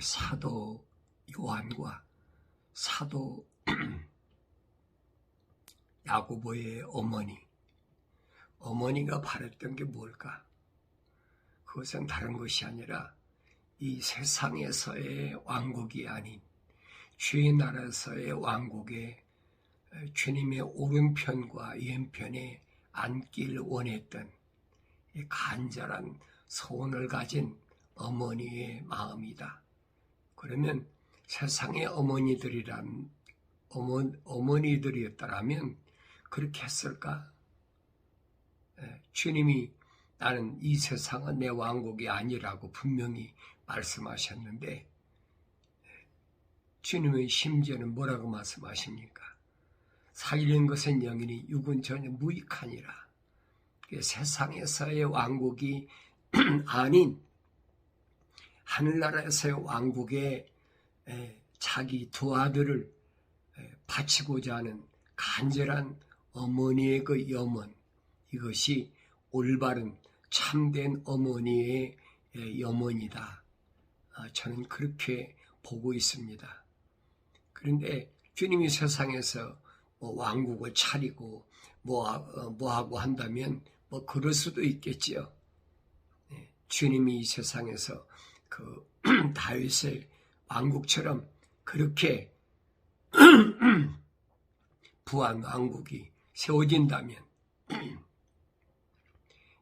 사도 요한과 사도 야고보의 어머니가 바랬던 게 뭘까? 그것은 다른 것이 아니라 이 세상에서의 왕국이 아닌 주의 나라에서의 왕국에 주님의 오른편과 왼편에 앉길 원했던 이 간절한 소원을 가진 어머니의 마음이다. 그러면 세상의 어머니들이었다면 그렇게 했을까? 주님이 나는 이 세상은 내 왕국이 아니라고 분명히 말씀하셨는데 주님의 심지어는 뭐라고 말씀하십니까? 살리는 것은 영이니 육은 전혀 무익하니라. 세상에서의 왕국이 아닌 하늘나라에서의 왕국에 자기 두 아들을 바치고자 하는 간절한 어머니의 그 염원, 이것이 올바른 참된 어머니의 염원이다. 저는 그렇게 보고 있습니다. 그런데 주님이 세상에서 왕국을 차리고 뭐하고 한다면 그럴 수도 있겠지요. 주님이 이 세상에서 그 다윗의 왕국처럼 그렇게 부한 왕국이 세워진다면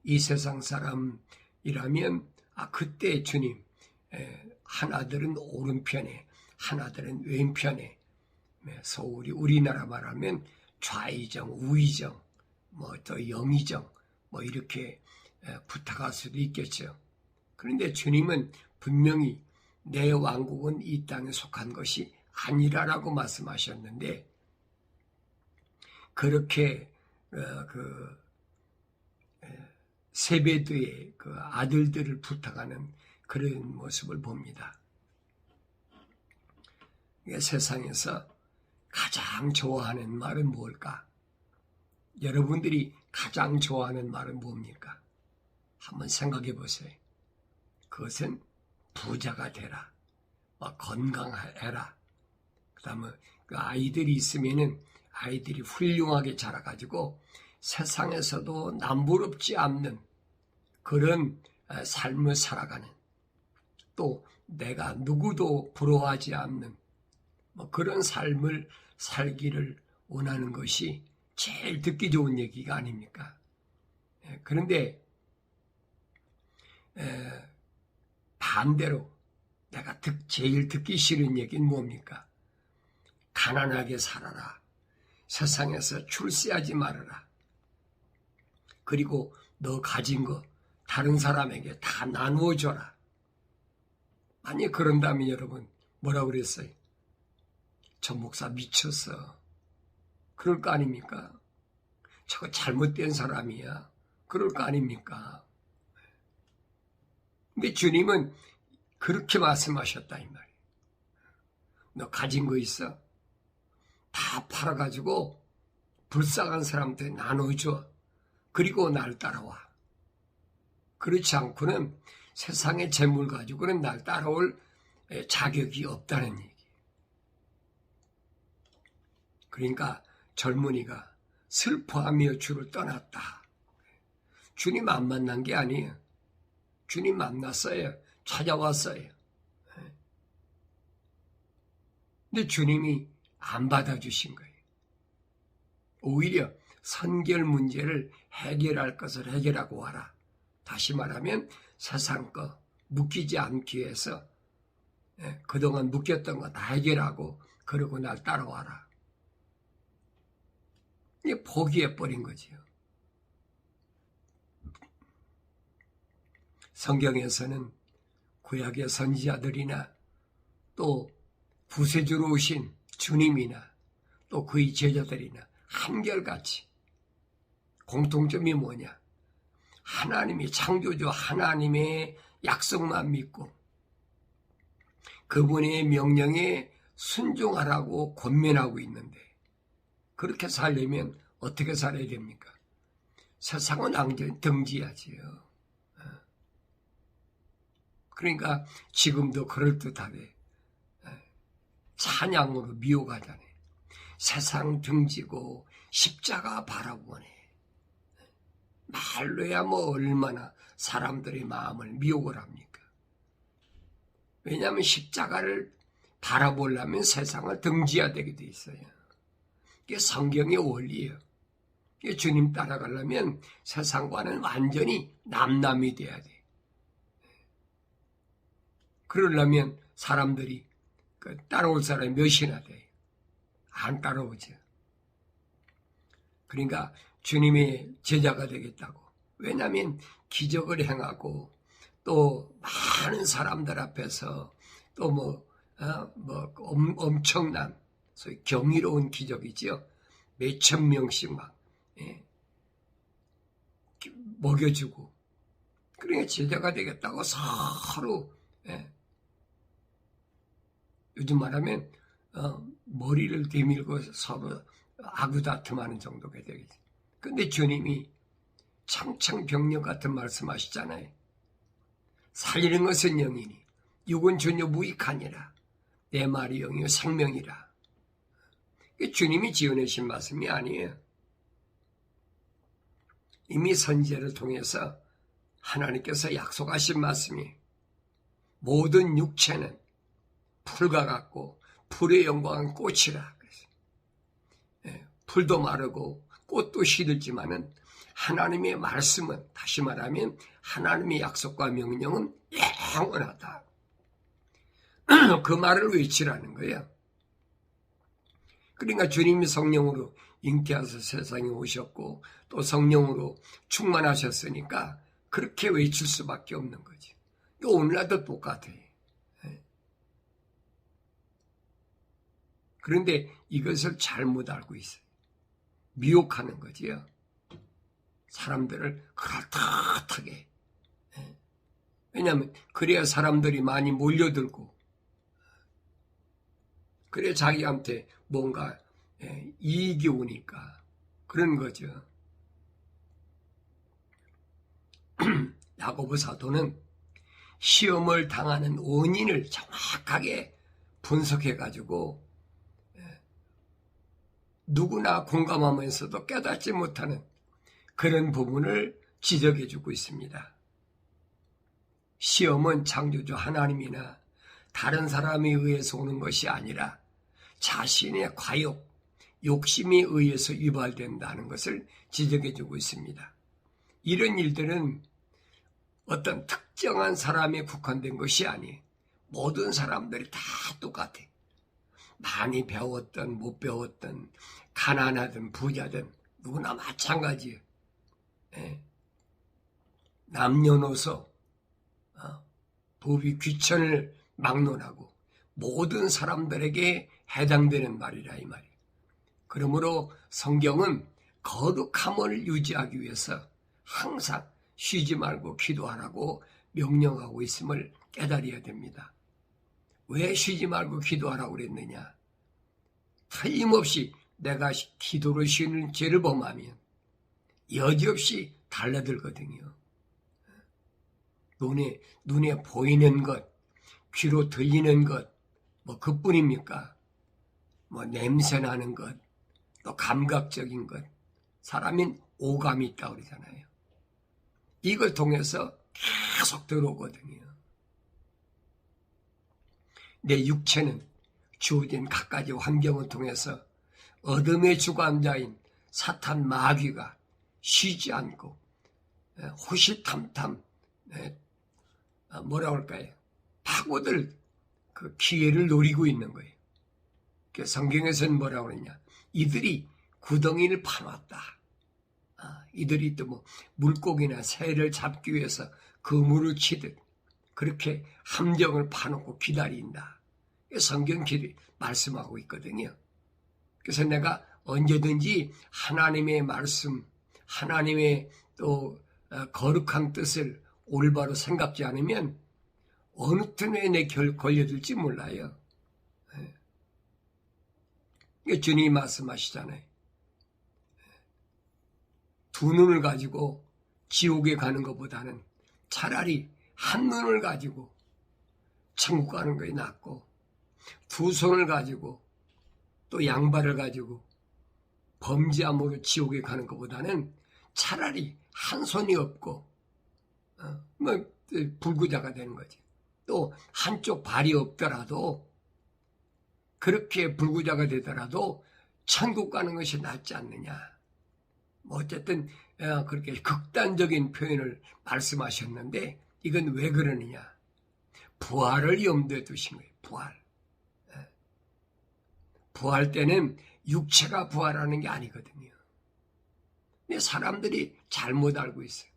이 세상 사람이라면 그때 주님 한 아들은 오른편에 한 아들은 왼편에 소위 우리나라 말하면 좌의정, 우의정, 또 영의정 이렇게 부탁할 수도 있겠죠. 그런데 주님은 분명히 내 왕국은 이 땅에 속한 것이 아니라라고 말씀하셨는데 그렇게 세베드의 그 아들들을 부탁하는 그런 모습을 봅니다. 세상에서 가장 좋아하는 말은 뭘까? 여러분들이 가장 좋아하는 말은 뭡니까? 한번 생각해 보세요. 그것은 부자가 되라, 건강해라. 그 다음에 그 아이들이 있으면은 아이들이 훌륭하게 자라가지고 세상에서도 남부럽지 않는 그런 삶을 살아가는, 또 내가 누구도 부러워하지 않는 그런 삶을 살기를 원하는 것이 제일 듣기 좋은 얘기가 아닙니까? 그런데 반대로 내가 제일 듣기 싫은 얘기는 뭡니까? 가난하게 살아라. 세상에서 출세하지 말아라. 그리고 너 가진 거 다른 사람에게 다 나누어 줘라. 만약 그런다면 여러분 뭐라고 그랬어요? 저 목사 미쳤어. 그럴 거 아닙니까? 저거 잘못된 사람이야. 그럴 거 아닙니까? 근데 주님은 그렇게 말씀하셨다 이 말이에요. 너 가진 거 있어? 다 팔아가지고 불쌍한 사람한테 나눠줘. 그리고 날 따라와. 그렇지 않고는 세상의 재물 가지고는 날 따라올 자격이 없다는 얘기. 그러니까 젊은이가 슬퍼하며 주를 떠났다. 주님 안 만난 게 아니에요. 주님 만났어요. 찾아왔어요. 근데 주님이 안 받아주신 거예요. 오히려 선결 문제를 해결할 것을 해결하고 와라. 다시 말하면 세상 거 묶이지 않기 위해서 그동안 묶였던 거 다 해결하고 그러고 날 따라와라. 이게 포기해버린 거지요. 성경에서는 구약의 선지자들이나 또 구세주로 오신 주님이나 또 그의 제자들이나 한결같이 공통점이 뭐냐? 하나님이 창조주 하나님의 약속만 믿고 그분의 명령에 순종하라고 권면하고 있는데 그렇게 살려면 어떻게 살아야 됩니까? 세상은 완전히 등지야지요. 그러니까 지금도 그럴듯하게 찬양으로 미혹하잖아요. 세상 등지고 십자가 바라보네. 말로야 뭐 얼마나 사람들의 마음을 미혹을 합니까? 왜냐하면 십자가를 바라보려면 세상을 등지어야 되게 돼 있어요. 이게 성경의 원리예요. 이게 주님 따라가려면 세상과는 완전히 남남이 돼야 돼. 그러려면 사람들이 따라올 사람이 몇이나 돼요. 안 따라오죠. 그러니까 주님의 제자가 되겠다고. 왜냐하면 기적을 행하고 또 많은 사람들 앞에서 또 엄청난 소위 경이로운 기적이지요. 몇천 명씩 막 먹여주고. 그러니까 제자가 되겠다고 서로 요즘 말하면 머리를 내밀고 서로 아구다툼하는 정도가 되겠죠. 근데 주님이 창창병력 같은 말씀하시잖아요. 살리는 것은 영이니 육은 전혀 무익하니라. 내 말이 영이요 생명이라. 주님이 지어내신 말씀이 아니에요. 이미 선지자를 통해서 하나님께서 약속하신 말씀이 모든 육체는 풀과 같고 풀의 영광은 꽃이라. 풀도 마르고 꽃도 시들지만은 하나님의 말씀은, 다시 말하면 하나님의 약속과 명령은 영원하다. 그 말을 외치라는 거예요. 그러니까 주님이 성령으로 잉태하셔서 세상에 오셨고 또 성령으로 충만하셨으니까 그렇게 외칠 수밖에 없는 거지. 오늘날도 똑같아요. 그런데 이것을 잘못 알고 있어요. 미혹하는 거지요. 사람들을 그럴듯하게. 왜냐하면 그래야 사람들이 많이 몰려들고 그래야 자기한테 뭔가 이익이 오니까 그런 거죠. 야고보 사도는 시험을 당하는 원인을 정확하게 분석해가지고 누구나 공감하면서도 깨닫지 못하는 그런 부분을 지적해주고 있습니다. 시험은 창조주 하나님이나 다른 사람에 의해서 오는 것이 아니라 자신의 과욕, 욕심에 의해서 유발된다는 것을 지적해주고 있습니다. 이런 일들은 어떤 특정한 사람에 국한된 것이 아니에요. 모든 사람들이 다 똑같아. 많이 배웠든 못 배웠든 가난하든 부자든 누구나 마찬가지예요. 남녀노소 법이 귀천을 막론하고 모든 사람들에게 해당되는 말이라 이 말이에요. 그러므로 성경은 거룩함을 유지하기 위해서 항상 쉬지 말고 기도하라고 명령하고 있음을 깨달아야 됩니다. 왜 쉬지 말고 기도하라고 그랬느냐? 틀림없이 내가 기도를 쉬는 죄를 범하면 여지없이 달라들거든요. 눈에 보이는 것, 귀로 들리는 것, 뭐 그뿐입니까? 뭐 냄새 나는 것, 또 감각적인 것, 사람인 오감이 있다고 그러잖아요. 이걸 통해서 계속 들어오거든요. 내 육체는 주어진 갖가지 환경을 통해서 어둠의 주관자인 사탄 마귀가 쉬지 않고 호시탐탐 뭐라고 할까요? 파고들 그 기회를 노리고 있는 거예요. 성경에서는 뭐라고 그러냐? 이들이 구덩이를 파놨다. 이들이 또 뭐 물고기나 새를 잡기 위해서 그물을 치듯 그렇게 함정을 파놓고 기다린다. 성경길이 말씀하고 있거든요. 그래서 내가 언제든지 하나님의 말씀, 하나님의 또 거룩한 뜻을 올바로 생각지 않으면 어느 틈에 내 걸려들지 몰라요. 주님이 말씀하시잖아요. 두 눈을 가지고 지옥에 가는 것보다는 차라리 한 눈을 가지고 천국 가는 것이 낫고 두 손을 가지고 또 양발을 가지고 범죄함으로 지옥에 가는 것보다는 차라리 한 손이 없고 불구자가 되는 거지. 또 한쪽 발이 없더라도 그렇게 불구자가 되더라도 천국 가는 것이 낫지 않느냐. 어쨌든 그렇게 극단적인 표현을 말씀하셨는데 이건 왜 그러느냐. 부활을 염두에 두신 거예요. 부활 때는 육체가 부활하는 게 아니거든요. 근데 사람들이 잘못 알고 있어요.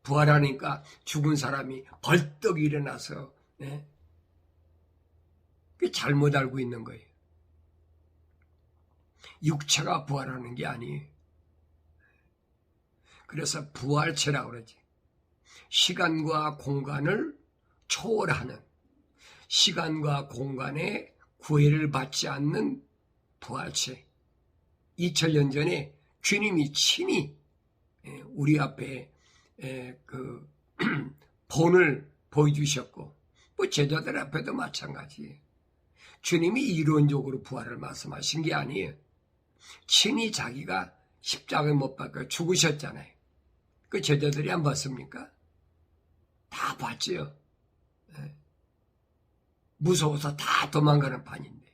부활하니까 죽은 사람이 벌떡 일어나서 그게 잘못 알고 있는 거예요. 육체가 부활하는 게 아니에요. 그래서 부활체라고 그러지. 시간과 공간을 초월하는, 시간과 공간에 구애를 받지 않는 부활체. 2000년 전에 주님이 친히 우리 앞에 그 본을 보여주셨고, 뭐 제자들 앞에도 마찬가지예요. 주님이 이론적으로 부활을 말씀하신 게 아니에요. 친히 자기가 십자가에 못 박혀 죽으셨잖아요. 그 제자들이 안 봤습니까? 다 봤지요. 무서워서 다 도망가는 판인데.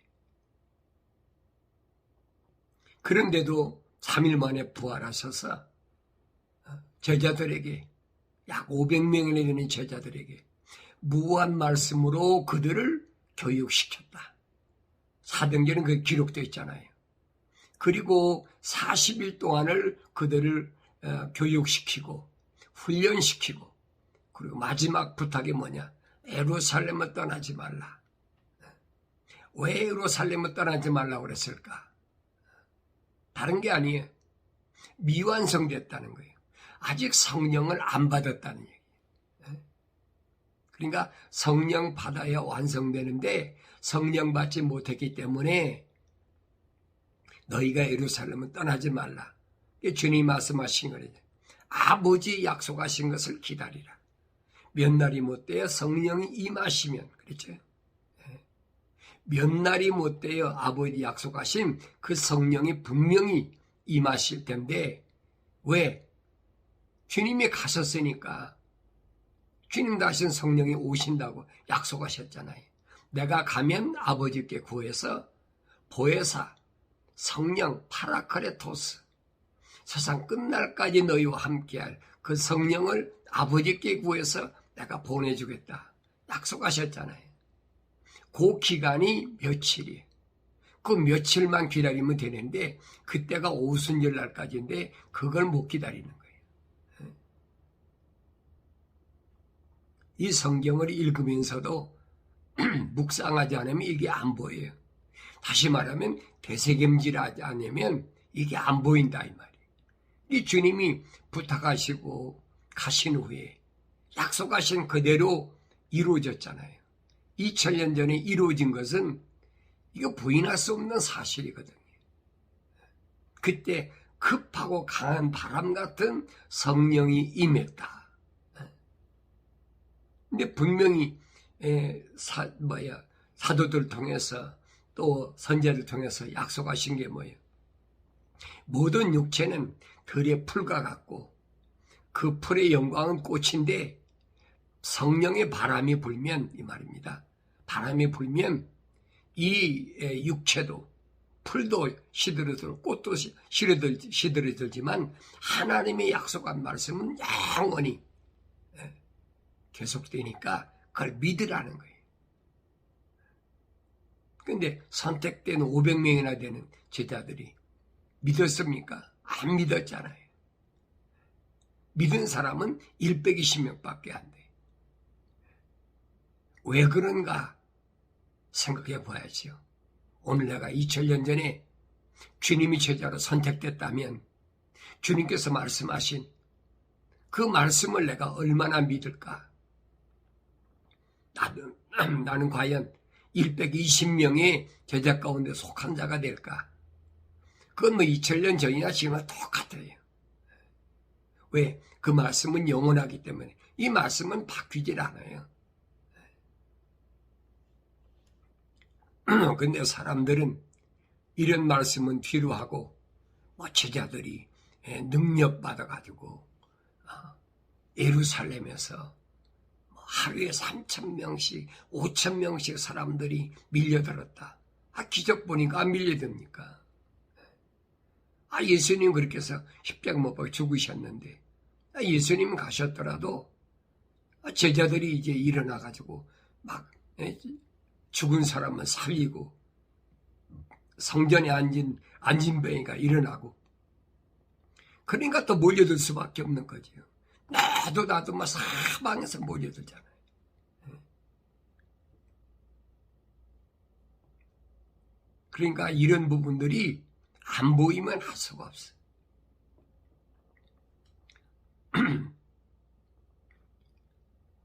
그런데도 3일 만에 부활하셔서 제자들에게 약 500명이나 되는 제자들에게 무한 말씀으로 그들을 교육시켰다. 사도행전은 그 기록되어 있잖아요. 그리고 40일 동안을 그들을 교육시키고 훈련시키고 그리고 마지막 부탁이 뭐냐? 예루살렘을 떠나지 말라. 왜 예루살렘을 떠나지 말라고 그랬을까? 다른 게 아니에요. 미완성됐다는 거예요. 아직 성령을 안 받았다는 얘기예요. 그러니까 성령 받아야 완성되는데 성령 받지 못했기 때문에 너희가 예루살렘을 떠나지 말라. 주님이 말씀하신 거예요. 아버지 약속하신 것을 기다리라. 몇 날이 못되어 성령이 임하시면, 그렇죠? 몇 날이 못되어 아버지 약속하신 그 성령이 분명히 임하실 텐데, 왜? 주님이 가셨으니까 주님도 하신 성령이 오신다고 약속하셨잖아요. 내가 가면 아버지께 구해서 보혜사, 성령, 파라크레토스, 세상 끝날까지 너희와 함께할 그 성령을 아버지께 구해서 내가 보내주겠다. 약속하셨잖아요. 그 기간이 며칠이에요. 그 며칠만 기다리면 되는데 그때가 오순절날까지인데 그걸 못 기다리는 거예요. 이 성경을 읽으면서도 묵상하지 않으면 이게 안 보여요. 다시 말하면 되새김질하지 않으면 이게 안 보인다 이 말이에요. 이 주님이 부탁하시고 가신 후에 약속하신 그대로 이루어졌잖아요. 2000년 전에 이루어진 것은 이거 부인할 수 없는 사실이거든요. 그때 급하고 강한 바람 같은 성령이 임했다. 근데 분명히 사도들 통해서 또 선제를 통해서 약속하신 게 뭐예요? 모든 육체는 들의 풀과 같고 그 풀의 영광은 꽃인데 성령의 바람이 불면 이 말입니다. 바람이 불면 이 육체도 풀도 시들어들고 꽃도 시들어들지만 하나님의 약속한 말씀은 영원히 계속되니까 그걸 믿으라는 거예요. 그런데 선택된 500명이나 되는 제자들이 믿었습니까? 안 믿었잖아요. 믿은 사람은 120명밖에 안 돼. 왜 그런가 생각해 봐야지요. 오늘 내가 2000년 전에 주님이 제자로 선택됐다면 주님께서 말씀하신 그 말씀을 내가 얼마나 믿을까? 나는 과연 120명의 제자 가운데 속한 자가 될까? 그건 뭐 2000년 전이나 지금은 똑같아요. 왜? 그 말씀은 영원하기 때문에 이 말씀은 바뀌질 않아요. 근데 사람들은 이런 말씀은 뒤로 하고 제자들이 능력 받아가지고 예루살렘에서 하루에 3,000명씩 5,000명씩 사람들이 밀려들었다. 기적 보니까 안 밀려듭니까? 예수님 그렇게 해서 십자가 못 박혀 죽으셨는데 예수님 가셨더라도 제자들이 이제 일어나가지고 막 죽은 사람은 살리고 성전에 앉은 뱅이가 일어나고 그러니까 또 몰려들 수밖에 없는 거죠. 나도 막 사방에서 몰려들잖아요. 그러니까 이런 부분들이 안 보이면 할 수가 없어.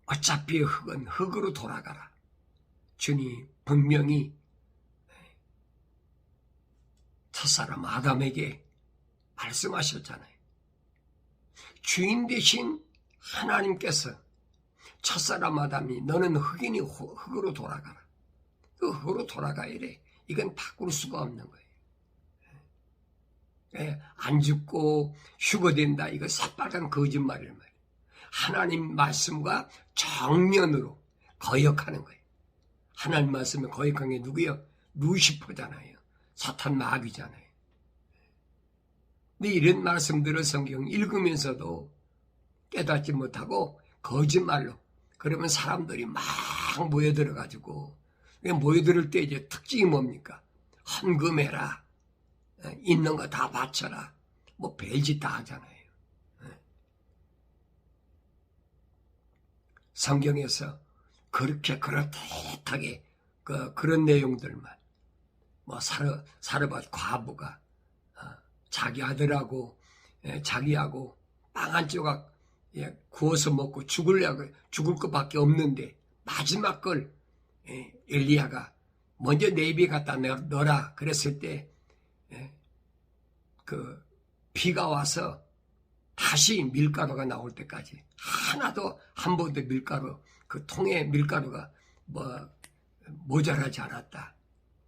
어차피 흙은 흙으로 돌아가라. 주님 분명히 첫사람 아담에게 말씀하셨잖아요. 주인 대신 하나님께서 첫사람 아담이 너는 흙이니 흙으로 돌아가라. 그 흙으로 돌아가야 돼. 이건 바꿀 수가 없는 거예요. 안 죽고 휴거된다. 이거 새빨간 거짓말이란 말이에요. 하나님 말씀과 정면으로 거역하는 거예요. 하나님 말씀에 거역한 게 누구예요? 루시퍼잖아요. 사탄 마귀잖아요. 근데 이런 말씀들을 성경 읽으면서도 깨닫지 못하고 거짓말로 그러면 사람들이 막 모여들어가지고 모여들 때 이제 특징이 뭡니까? 헌금해라. 있는 거 다 바쳐라. 별짓 다 하잖아요. 성경에서 그렇게 그렇듯하게 그런 내용들만 사르밧 과부가 자기 아들하고 자기하고 빵 한 조각 구워서 먹고 죽을 것밖에 없는데 마지막 걸 엘리야가 먼저 내 입에 갖다 넣어라 그랬을 때 비가 와서 다시 밀가루가 나올 때까지 하나도 한 번도 밀가루 그 통에 밀가루가 모자라지 않았다.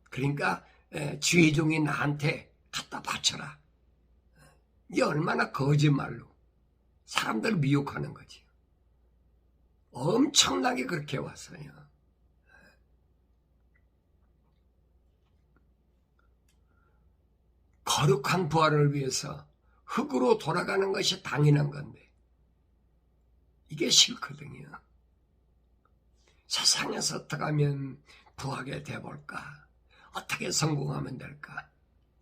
그러니까 주의 종이 나한테 갖다 바쳐라. 이게 얼마나 거짓말로 사람들을 미혹하는 거지. 엄청나게 그렇게 왔어요. 거룩한 부활을 위해서 흙으로 돌아가는 것이 당연한 건데 이게 싫거든요. 세상에서 어떻게 하면 부하게 돼볼까? 어떻게 성공하면 될까?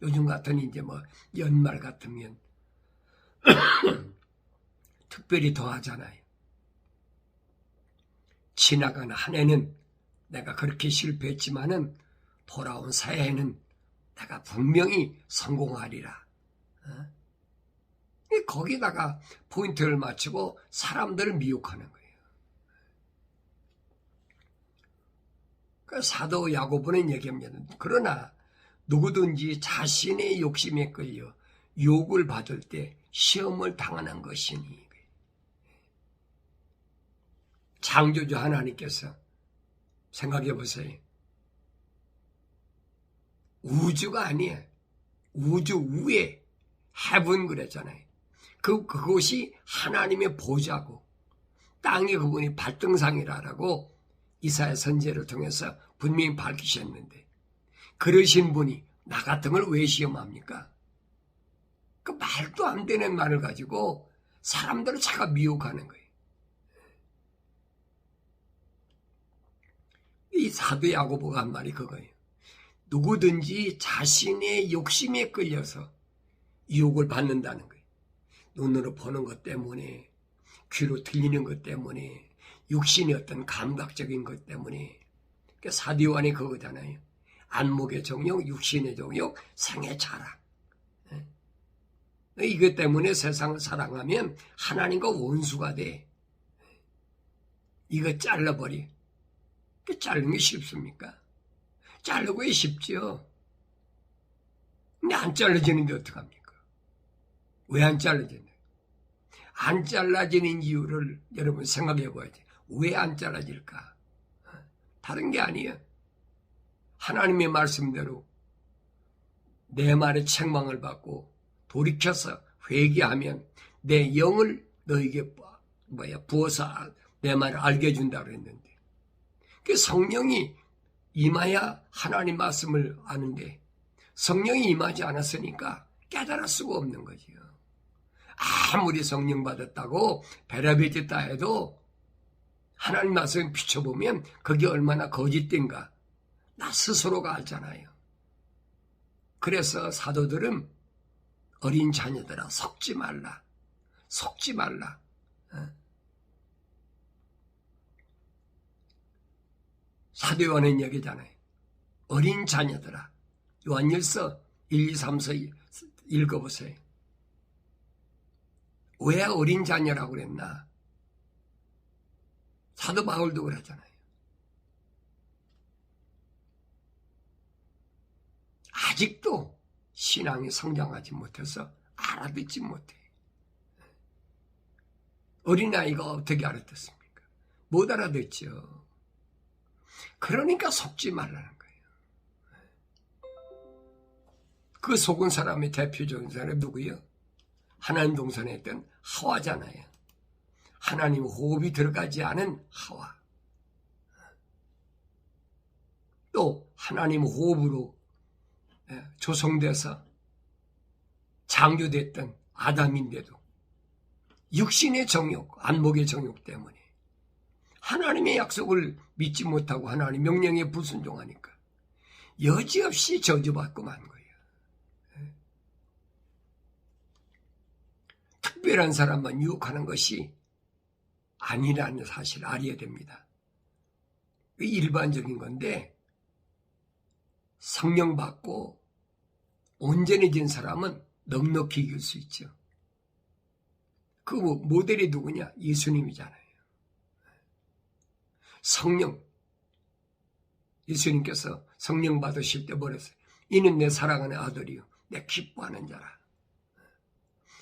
요즘 같은 이제 연말 같으면 특별히 더 하잖아요. 지나간 한 해는 내가 그렇게 실패했지만은 돌아온 새해에는 내가 분명히 성공하리라. 거기다가 포인트를 맞추고 사람들을 미혹하는 거예요. 사도 야고보는 얘기합니다. 그러나 누구든지 자신의 욕심에 끌려 욕을 받을 때 시험을 당하는 것이니 창조주 하나님께서 생각해 보세요. 우주가 아니에요. 우주 위에 heaven 그랬잖아요. 그것이 하나님의 보좌고 땅이 그분이 발등상이라고 이사야 선지자를 통해서 분명히 밝히셨는데 그러신 분이 나 같은 걸 왜 시험합니까? 그 말도 안 되는 말을 가지고 사람들을 자꾸 미혹하는 거예요. 이 사도 야고보가 한 말이 그거예요. 누구든지 자신의 욕심에 끌려서 유혹을 받는다는 거예요. 눈으로 보는 것 때문에, 귀로 들리는 것 때문에, 육신의 어떤 감각적인 것 때문에. 그러니까 사도 요한이 그거잖아요. 안목의 정욕, 육신의 정욕, 생의 자랑. 이것 때문에 세상을 사랑하면 하나님과 원수가 돼. 이거 잘라버리. 자르는 게 쉽습니까? 자르고 쉽죠. 근데 안 잘라지는데 어떡합니까? 왜 안 잘라지냐? 안 잘라지는 이유를 여러분 생각해 봐야지. 왜 안 잘라질까? 다른 게 아니에요. 하나님의 말씀대로 내 말에 책망을 받고 돌이켜서 회개하면 내 영을 너에게 부어서 내 말을 알게 해준다고 했는데, 그 성령이 임하야 하나님 말씀을 아는데 성령이 임하지 않았으니까 깨달을 수가 없는 거지요. 아무리 성령 받았다고 베라베tis다 해도 하나님 말씀을 비춰보면 그게 얼마나 거짓된가 나 스스로가 알잖아요. 그래서 사도들은 어린 자녀들아 속지 말라. 속지 말라. 사도 요한은 얘기잖아요. 어린 자녀들아. 요한일서 1, 2, 3, 4 읽어보세요. 왜 어린 자녀라고 그랬나? 사도 바울도 그러잖아요. 아직도 신앙이 성장하지 못해서 알아듣지 못해. 어린아이가 어떻게 알아듣습니까? 못 알아듣죠. 그러니까 속지 말라는 거예요. 그 속은 사람의 대표적인 사람이 누구예요? 하나님 동산에 있던 하와잖아요. 하나님 호흡이 들어가지 않은 하와. 또 하나님 호흡으로 조성돼서 창조됐던 아담인데도 육신의 정욕, 안목의 정욕 때문에 하나님의 약속을 믿지 못하고 하나님 명령에 불순종하니까 여지없이 저주받고 만 거예요. 특별한 사람만 유혹하는 것이 아니라는 사실을 알아야 됩니다. 일반적인 건데 성령 받고 온전해진 사람은 넉넉히 이길 수 있죠. 그 모델이 누구냐? 예수님이잖아요. 성령, 예수님께서 성령 받으실 때 뭐랬어요? 이는 내 사랑하는 아들이요 내 기뻐하는 자라.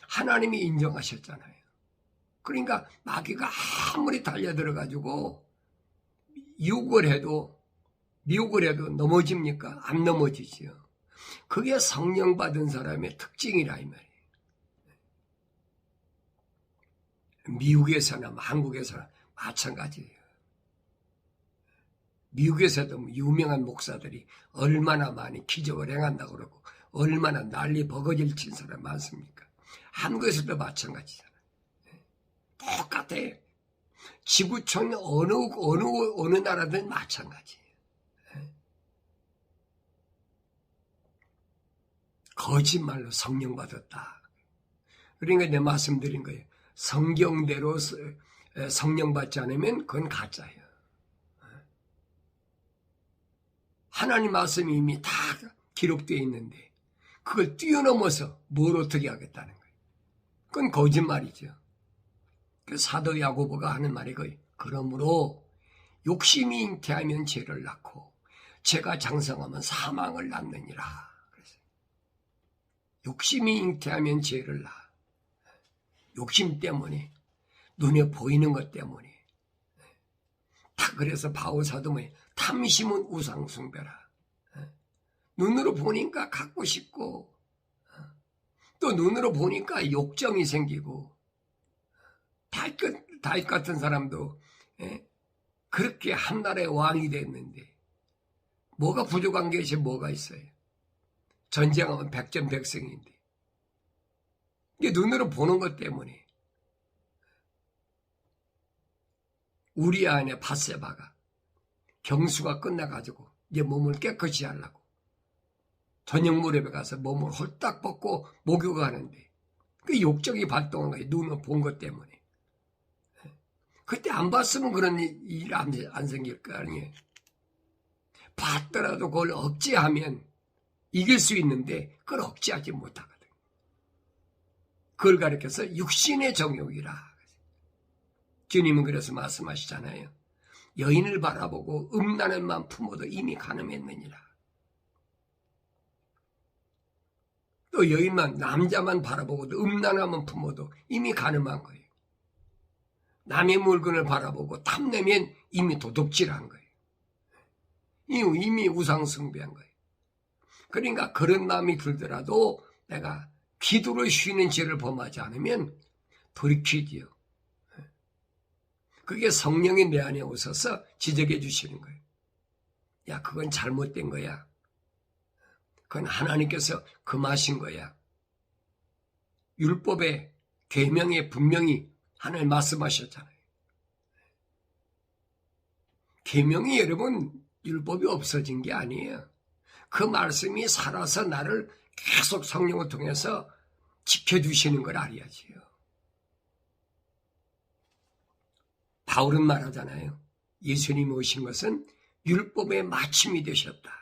하나님이 인정하셨잖아요. 그러니까 마귀가 아무리 달려들어가지고 미혹을 해도 넘어집니까? 안 넘어지지요. 그게 성령 받은 사람의 특징이라 이 말이에요. 미국에서나 한국에서나 마찬가지예요. 미국에서도 유명한 목사들이 얼마나 많이 기적을 행한다고 그러고 얼마나 난리 버거지를 친 사람 많습니까? 한국에서도 마찬가지잖아요. 똑같아요. 지구촌 어느 나라든 마찬가지예요. 거짓말로 성령 받았다. 그러니까 내 말씀드린 거예요. 성경대로 성령 받지 않으면 그건 가짜예요. 하나님 말씀이 이미 다 기록되어 있는데 그걸 뛰어넘어서 뭘 어떻게 하겠다는 거예요. 그건 거짓말이죠. 그 사도 야고보가 하는 말이 거예요. 그러므로 욕심이 잉태하면 죄를 낳고 죄가 장성하면 사망을 낳느니라. 그래서 욕심이 잉태하면 죄를 낳아. 욕심 때문에 눈에 보이는 것 때문에 다 그래서 바울 사도는 탐심은 우상숭배라. 눈으로 보니까 갖고 싶고 또 눈으로 보니까 욕정이 생기고 다윗 같은 사람도 그렇게 한나라의 왕이 됐는데 뭐가 부족한 것이 뭐가 있어요? 전쟁하면 백전백승인데 이게 눈으로 보는 것 때문에 우리 안에 밧세바가 경수가 끝나가지고 이제 몸을 깨끗이 하려고 저녁 무렵에 가서 몸을 홀딱 벗고 목욕하는데 그 욕정이 발동한 거예요. 눈으로 본 것 때문에. 그때 안 봤으면 그런 일 안 생길 거 아니에요. 봤더라도 그걸 억제하면 이길 수 있는데 그걸 억제하지 못하거든. 그걸 가리켜서 육신의 정욕이라. 주님은 그래서 말씀하시잖아요. 여인을 바라보고 음란한 마음 품어도 이미 간음했느니라. 또 여인만 남자만 바라보고도 음란함만 품어도 이미 간음한 거예요. 남의 물건을 바라보고 탐내면 이미 도둑질한 거예요. 이미 우상숭배한 거예요. 그러니까 그런 마음이 들더라도 내가 기도로 쉬는 죄를 범하지 않으면 돌이키지요. 그게 성령이 내 안에 오셔서 지적해 주시는 거예요. 야, 그건 잘못된 거야. 그건 하나님께서 금하신 거야. 율법의 계명에 분명히 하나님 말씀하셨잖아요. 계명이 여러분 율법이 없어진 게 아니에요. 그 말씀이 살아서 나를 계속 성령을 통해서 지켜주시는 걸 알아야지요. 바울은 말하잖아요. 예수님이 오신 것은 율법의 마침이 되셨다.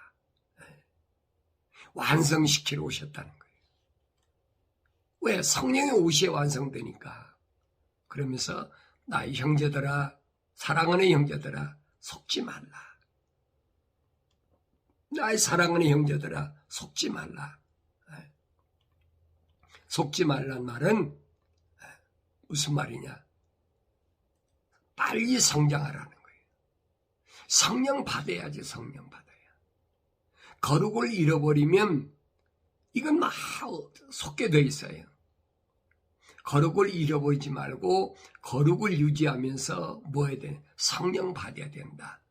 완성시키러 오셨다는 거예요. 왜? 성령이 오셔야 완성되니까. 그러면서 나의 형제들아, 사랑하는 형제들아, 속지 말라. 나의 사랑하는 형제들아, 속지 말라. 속지 말란 말은 무슨 말이냐? 빨리 성장하라는 거예요. 성령 받아야지, 성령 받아야. 거룩을 잃어버리면 이건 막 속게 돼 있어요. 거룩을 잃어버리지 말고 거룩을 유지하면서 뭐 해야 돼? 성령 받아야 된다.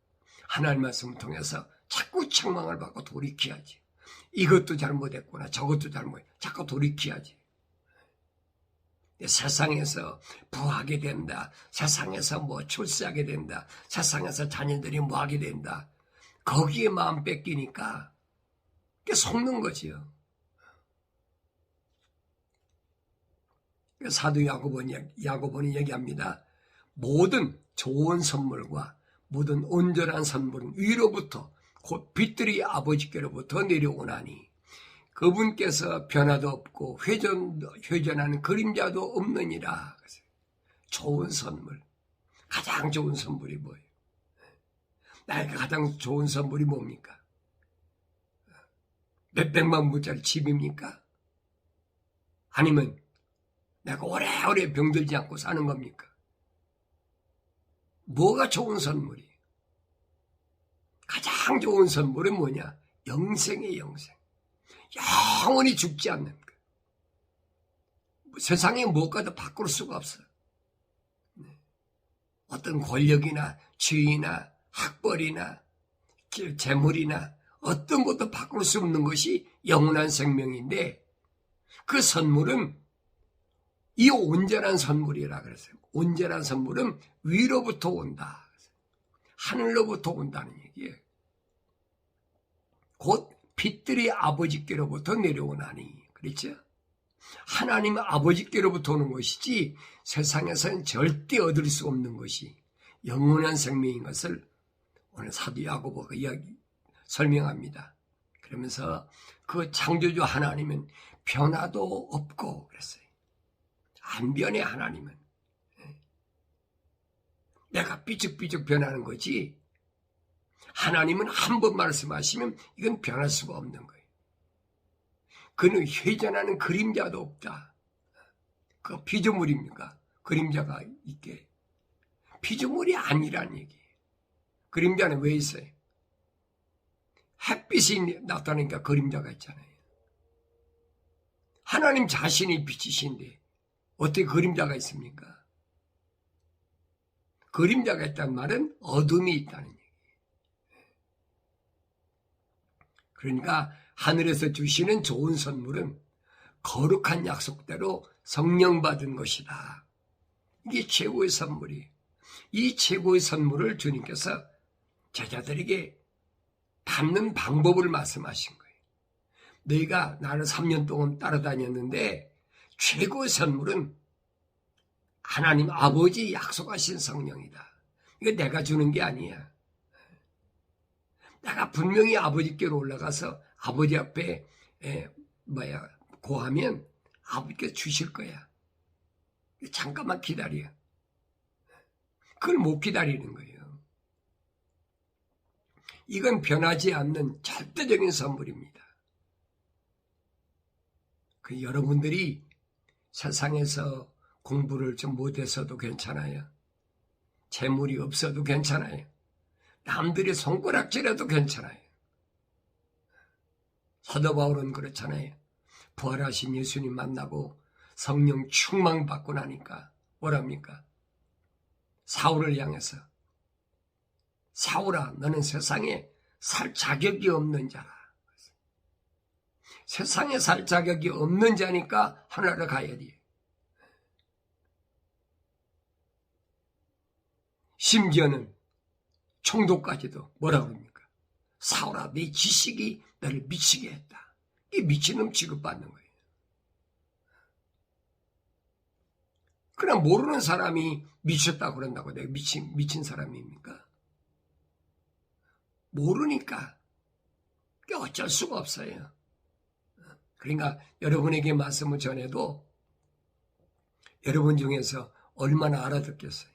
하나님 말씀을 통해서 자꾸 책망을 받고 돌이켜야지. 이것도 잘못했구나, 저것도 잘못했구나, 자꾸 돌이켜야지. 세상에서 부하게 된다. 세상에서 뭐 출세하게 된다. 세상에서 자녀들이 뭐 하게 된다. 거기에 마음 뺏기니까 속는 거지요. 사도 야고보는 얘기합니다. 모든 좋은 선물과 모든 온전한 선물은 위로부터 곧 빛들이 아버지께로부터 내려오나니 그분께서 변화도 없고 회전하는 그림자도 없느니라. 좋은 선물. 가장 좋은 선물이 뭐예요? 나에게 가장 좋은 선물이 뭡니까? 몇백만 불짜리 집입니까? 아니면 내가 오래오래 병들지 않고 사는 겁니까? 뭐가 좋은 선물이에요? 가장 좋은 선물은 뭐냐? 영생의 영생. 영원히 죽지 않는 것. 세상에 무엇과도 바꿀 수가 없어요. 어떤 권력이나 지위나 학벌이나 재물이나 어떤 것도 바꿀 수 없는 것이 영원한 생명인데 그 선물은 이 온전한 선물이라 그랬어요. 온전한 선물은 위로부터 온다. 하늘로부터 온다는 얘기예요. 곧 빛들이 아버지께로부터 내려오나니. 그렇죠? 하나님 아버지께로부터 오는 것이지 세상에서는 절대 얻을 수 없는 것이 영원한 생명인 것을 오늘 사도 야고보가 설명합니다. 그러면서 그 창조주 하나님은 변화도 없고 그랬어요. 안 변해 하나님은. 내가 삐죽삐죽 변하는 거지 하나님은 한 번 말씀하시면 이건 변할 수가 없는 거예요. 그는 회전하는 그림자도 없다. 그 피조물입니까? 그림자가 있게. 피조물이 아니란 얘기예요. 그림자는 왜 있어요? 햇빛이 나타나니까 그림자가 있잖아요. 하나님 자신이 빛이신데 어떻게 그림자가 있습니까? 그림자가 있다는 말은 어둠이 있다는 얘기예요. 그러니까 하늘에서 주시는 좋은 선물은 거룩한 약속대로 성령 받은 것이다. 이게 최고의 선물이에요. 이 최고의 선물을 주님께서 제자들에게 받는 방법을 말씀하신 거예요. 너희가 나를 3년 동안 따라다녔는데 최고의 선물은 하나님 아버지 약속하신 성령이다. 이거 내가 주는 게 아니야. 내가 분명히 아버지께로 올라가서 아버지 앞에 고하면 아버지께서 주실 거야. 잠깐만 기다려. 그걸 못 기다리는 거예요. 이건 변하지 않는 절대적인 선물입니다. 여러분들이 세상에서 공부를 좀 못해서도 괜찮아요. 재물이 없어도 괜찮아요. 남들이 손가락질해도 괜찮아요. 사도 바울은 그렇잖아요. 부활하신 예수님 만나고 성령 충만받고 나니까 뭐랍니까? 사울을 향해서 사울아, 너는 세상에 살 자격이 없는 자라. 세상에 살 자격이 없는 자니까 하나로 가야 돼. 심지어는 총독까지도 뭐라 그럽니까? 사울아, 네 지식이 너를 미치게 했다. 이 미친놈 취급받는 거예요. 그냥 모르는 사람이 미쳤다고 그런다고 내가 미친 사람입니까? 모르니까 어쩔 수가 없어요. 그러니까 여러분에게 말씀을 전해도 여러분 중에서 얼마나 알아듣겠어요.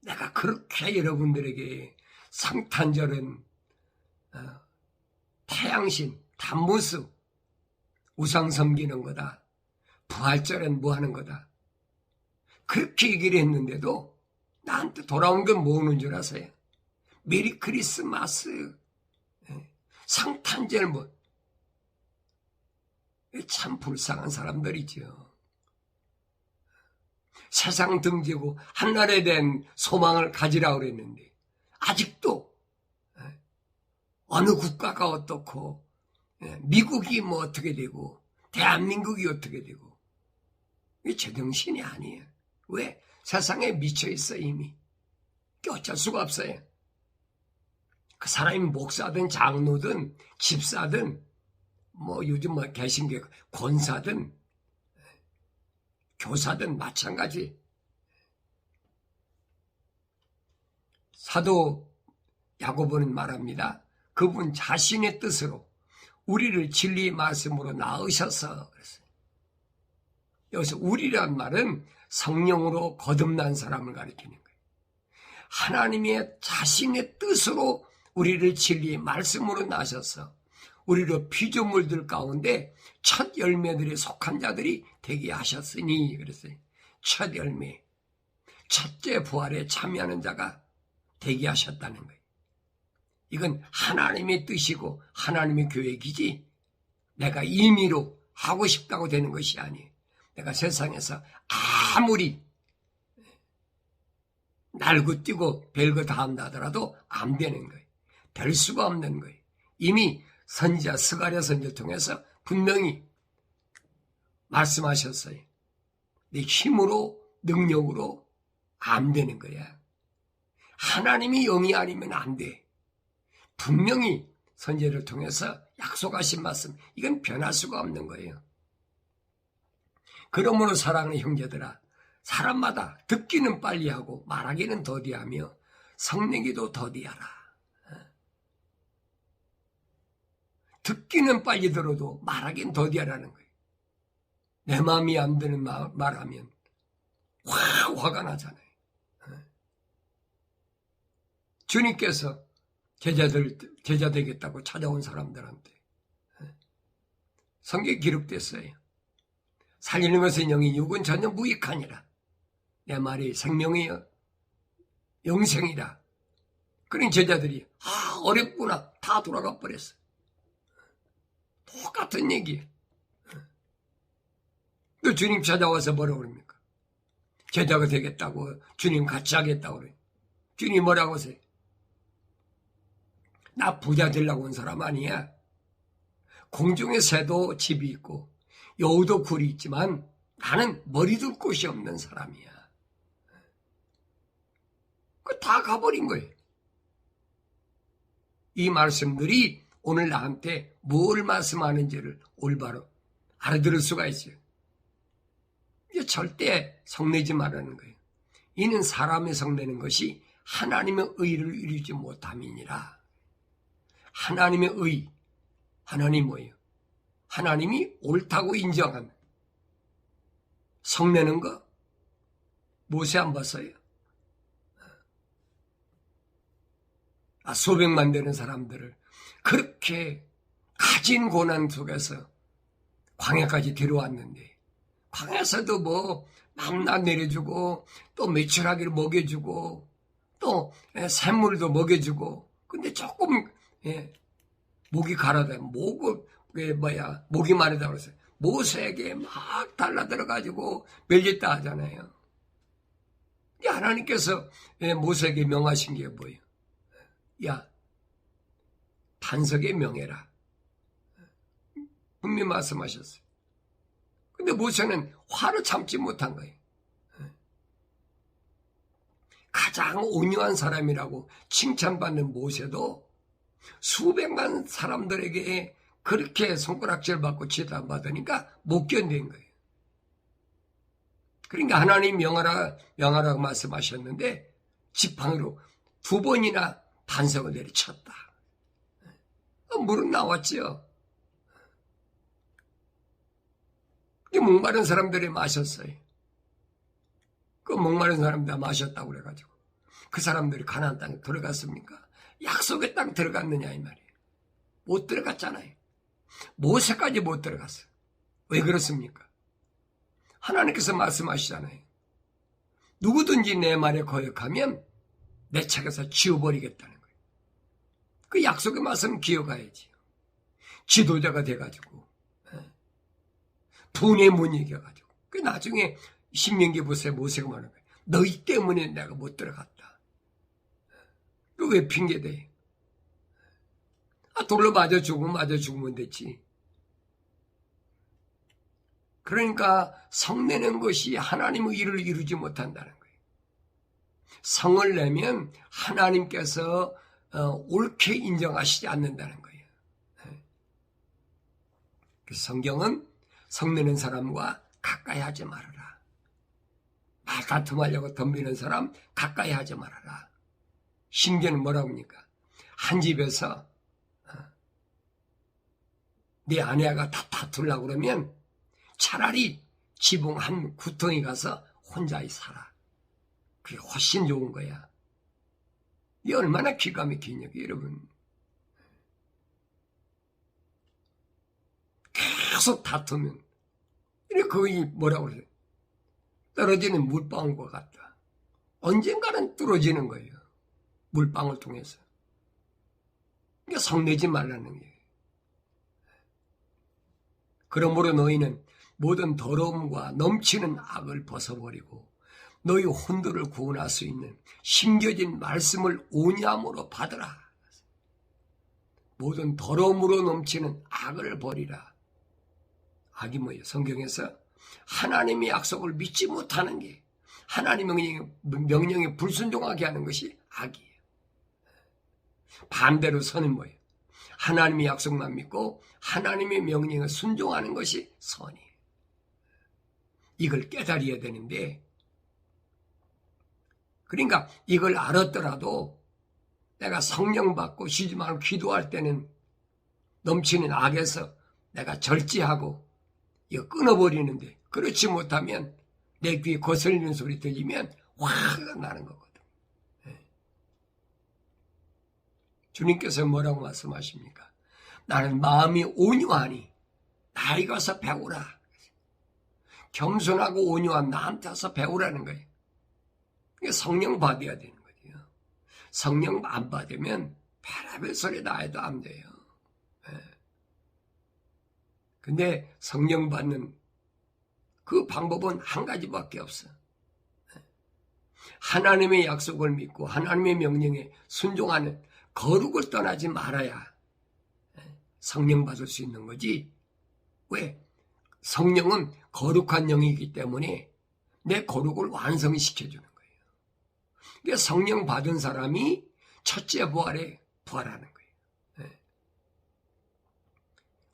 내가 그렇게 여러분들에게 성탄절은 태양신, 단무스, 우상 섬기는 거다. 부활절은 뭐 하는 거다. 그렇게 얘기를 했는데도 나한테 돌아온 건 뭐는 줄 아세요? 메리 크리스마스, 성탄절 뭐. 참 불쌍한 사람들이죠. 세상 등지고 한날에 대한 소망을 가지라고 그랬는데 아직도 어느 국가가 어떻고 미국이 뭐 어떻게 되고 대한민국이 어떻게 되고 이게 제정신이 아니에요. 왜? 세상에 미쳐있어 이미. 어쩔 수가 없어요. 그 사람이 목사든 장로든 집사든 뭐 요즘 뭐 개신교 권사든 교사든 마찬가지. 사도 야고보는 말합니다. 그분 자신의 뜻으로 우리를 진리의 말씀으로 낳으셔서 그랬어요. 여기서 우리란 말은 성령으로 거듭난 사람을 가리키는 거예요. 하나님의 자신의 뜻으로 우리를 진리의 말씀으로 낳으셔서 우리로 피조물들 가운데 첫 열매들에 속한 자들이 되게 하셨으니 그랬어요. 첫 열매, 첫째 부활에 참여하는 자가 되게 하셨다는 거예요. 이건 하나님의 뜻이고 하나님의 계획이지 내가 임의로 하고 싶다고 되는 것이 아니에요. 내가 세상에서 아무리 날고 뛰고 별거 다 한다 하더라도 안 되는 거예요. 될 수가 없는 거예요. 이미 선지자 스가랴 선지를 통해서 분명히 말씀하셨어요. 내 힘으로 능력으로 안 되는 거야. 하나님이 영이 아니면 안 돼. 분명히 선지자를 통해서 약속하신 말씀, 이건 변할 수가 없는 거예요. 그러므로 사랑하는 형제들아, 사람마다 듣기는 빨리 하고 말하기는 더디하며 성내기도 더디하라. 듣기는 빨리 들어도 말하기는 더디하라는 거예요. 내 마음이 안 드는 말하면 화가 나잖아요. 주님께서 제자 되겠다고 찾아온 사람들한테 성경에 기록됐어요. 살리는 것은 영이 육은 전혀 무익하니라. 내 말이 생명이여 영생이라. 그런 제자들이 어렵구나 다 돌아가 버렸어. 똑같은 얘기예요. 또 주님 찾아와서 뭐라고 그럽니까? 제자가 되겠다고 주님 같이 하겠다고 그래요. 주님 뭐라고 하세요? 나 부자 되려고 온 사람 아니야. 공중의 새도 집이 있고 여우도 굴이 있지만 나는 머리 둘 곳이 없는 사람이야. 그 다 가버린 거예요. 이 말씀들이 오늘 나한테 뭘 말씀하는지를 올바로 알아들을 수가 있어요. 이제 절대 성내지 말라는 거예요. 이는 사람의 성내는 것이 하나님의 의를 이루지 못함이니라. 하나님의 의, 하나님 뭐예요? 하나님이 옳다고 인정한 성내는 거 모세 안 봤어요? 수백만 되는 사람들을 그렇게 가진 고난 속에서 광야까지 데려왔는데 광야에서도 뭐 밤낮 내려주고 또 매출하기를 먹여주고 또 샘물도 먹여주고 근데 조금 목이 가라다 목이 마르다 그래서 모세에게 막 달라들어가지고 멜렸다 하잖아요. 하나님께서 모세에게 명하신 게 뭐예요? 야, 반석에 명해라. 분명히 말씀하셨어요. 근데 모세는 화를 참지 못한 거예요. 가장 온유한 사람이라고 칭찬받는 모세도 수백만 사람들에게 그렇게 손가락질 받고 치단받으니까 못 견딘 거예요. 그러니까 하나님 명하라고 말씀하셨는데 지팡이로 2번이나 반석을 내리쳤다. 물은 나왔죠. 목마른 사람들이 마셨어요. 그 목마른 사람들 마셨다고 그래가지고 그 사람들이 가나안 땅에 들어갔습니까? 약속의 땅 들어갔느냐 이 말이에요. 못 들어갔잖아요. 모세까지 못 들어갔어요. 왜 그렇습니까? 하나님께서 말씀하시잖아요. 누구든지 내 말에 거역하면 내 책에서 지워버리겠다는 거예요. 그 약속의 말씀 기억해야지. 지도자가 돼가지고 분의 못 이겨가지고 그 나중에 신명기 보세요. 모세가 말하는 거예요. 너희 때문에 내가 못 들어갔다. 그 왜 핑계대? 돌로 맞아 죽으면 됐지. 그러니까 성내는 것이 하나님의 일을 이루지 못한다는 거예요. 성을 내면 하나님께서 옳게 인정하시지 않는다는 거예요. 그래서 성경은 성내는 사람과 가까이 하지 말아라. 말 다툼하려고 덤비는 사람 가까이 하지 말아라. 심지어는 뭐라고 합니까? 한 집에서 네 아내가 다투려고 그러면 차라리 지붕 한 구덩이 가서 혼자 살아. 그게 훨씬 좋은 거야. 이게 얼마나 기가 막힌 얘기예요, 여러분. 계속 다투면 이게 거의 뭐라고 그래요? 떨어지는 물방울과 같다. 언젠가는 뚫어지는 거예요. 물방울 통해서. 그러니까 성내지 말라는 거예요. 그러므로 너희는 모든 더러움과 넘치는 악을 벗어버리고 너희 혼들을 구원할 수 있는 심겨진 말씀을 온유함으로 받으라. 모든 더러움으로 넘치는 악을 버리라. 악이 뭐예요? 성경에서 하나님의 약속을 믿지 못하는 게 하나님의 명령에 불순종하게 하는 것이 악이에요. 반대로 선은 뭐예요? 하나님의 약속만 믿고 하나님의 명령에 순종하는 것이 선이에요. 이걸 깨달아야 되는데 그러니까 이걸 알았더라도 내가 성령 받고 쉬지 말고 기도할 때는 넘치는 악에서 내가 절제하고 이거 끊어버리는데 그렇지 못하면 내 귀에 거슬리는 소리 들리면 화가 나는 거거든. 주님께서 뭐라고 말씀하십니까? 나는 마음이 온유하니 나에 가서 배우라. 겸손하고 온유한 나한테 와서 배우라는 거예요. 성령 받아야 되는 거예요. 성령 안 받으면 별의별 소리 나해도 안 돼요. 근데 성령 받는 그 방법은 한 가지밖에 없어. 하나님의 약속을 믿고 하나님의 명령에 순종하는 거룩을 떠나지 말아야 성령 받을 수 있는 거지. 왜? 성령은 거룩한 영이기 때문에 내 거룩을 완성시켜주는 거예요. 그러니까 성령 받은 사람이 첫째 부활에 부활하는 거예요.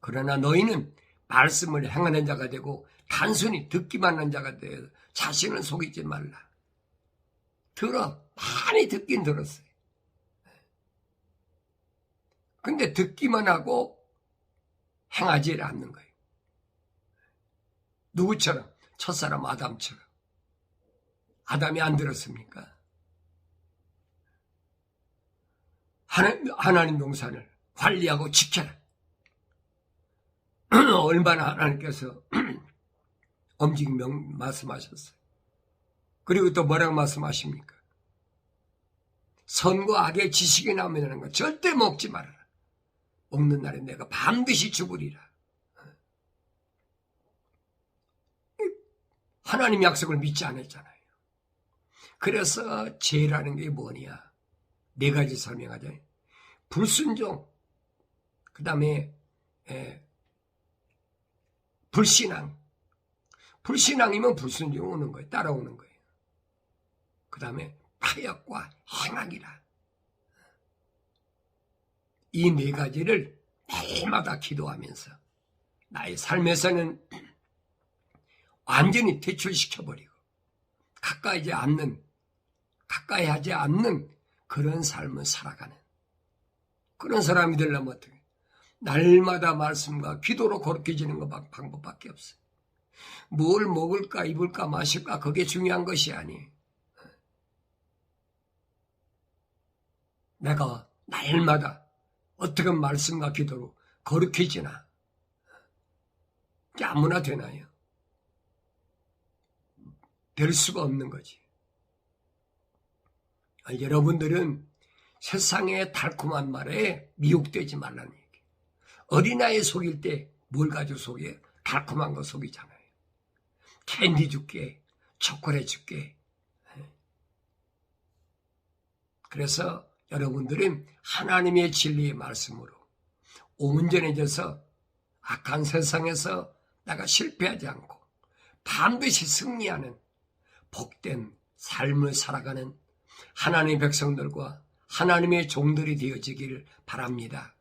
그러나 너희는 말씀을 행하는 자가 되고 단순히 듣기만 하는 자가 되어 자신을 속이지 말라. 많이 듣긴 들었어요. 근데 듣기만 하고 행하지 않는 거예요. 누구처럼? 첫사람 아담처럼. 아담이 안 들었습니까? 하나님 동산을 관리하고 지켜라. 얼마나 하나님께서 엄직 말씀하셨어요. 그리고 또 뭐라고 말씀하십니까? 선과 악의 지식이 나오는 거 절대 먹지 말아라. 먹는 날에 내가 반드시 죽으리라. 하나님 약속을 믿지 않았잖아요. 그래서 죄라는 게 뭐냐? 네 가지 설명하자. 불순종, 그 다음에 불신앙. 불신앙이면 불순종이 오는 거예요. 따라오는 거예요. 그 다음에 타협과 행악이라. 이 네 가지를 매일마다 기도하면서 나의 삶에서는 완전히 퇴출시켜버리고 가까이 하지 않는 그런 삶을 살아가는 그런 사람이 되려면 어떻게 날마다 말씀과 기도로 거룩해지는 것 방법밖에 없어요. 뭘 먹을까 입을까 마실까 그게 중요한 것이 아니에요. 내가 날마다 어떻게 말씀과 기도로 거룩해지나? 아무나 되나요? 될 수가 없는 거지. 여러분들은 세상의 달콤한 말에 미혹되지 말라는 얘기. 어린아이 속일 때 뭘 가지고 속여요? 달콤한 거 속이잖아요. 캔디 줄게, 초콜릿 줄게. 그래서 여러분들은 하나님의 진리의 말씀으로 온전해져서 악한 세상에서 내가 실패하지 않고 반드시 승리하는 복된 삶을 살아가는 하나님의 백성들과 하나님의 종들이 되어지기를 바랍니다.